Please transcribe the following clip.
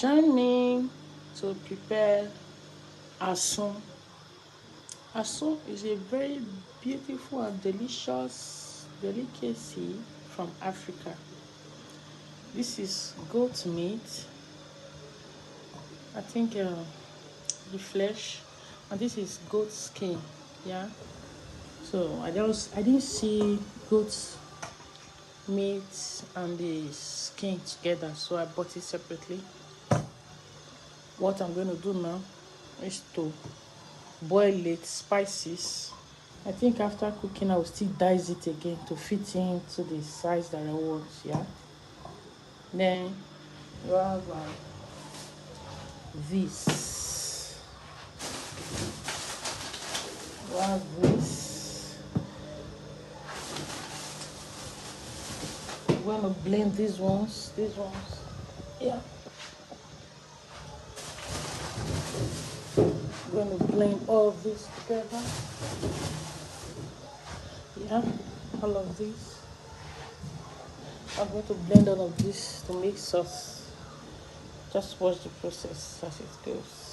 Join me to prepare Asun. Asun is a very beautiful and delicious delicacy from Africa. This is goat meat. I think the flesh, and this is goat skin. Yeah. So I didn't see goat meat and the skin together, so I bought it separately. What I'm going to do now is to boil it, spices. I think after cooking I will still dice it again to fit into the size that I want. Yeah. Then you have this. You have this. We're gonna blend these ones. These ones. Yeah. We're gonna blend all of this together. Yeah, all of this. I'm going to blend all of this to make sauce. Just watch the process as it goes.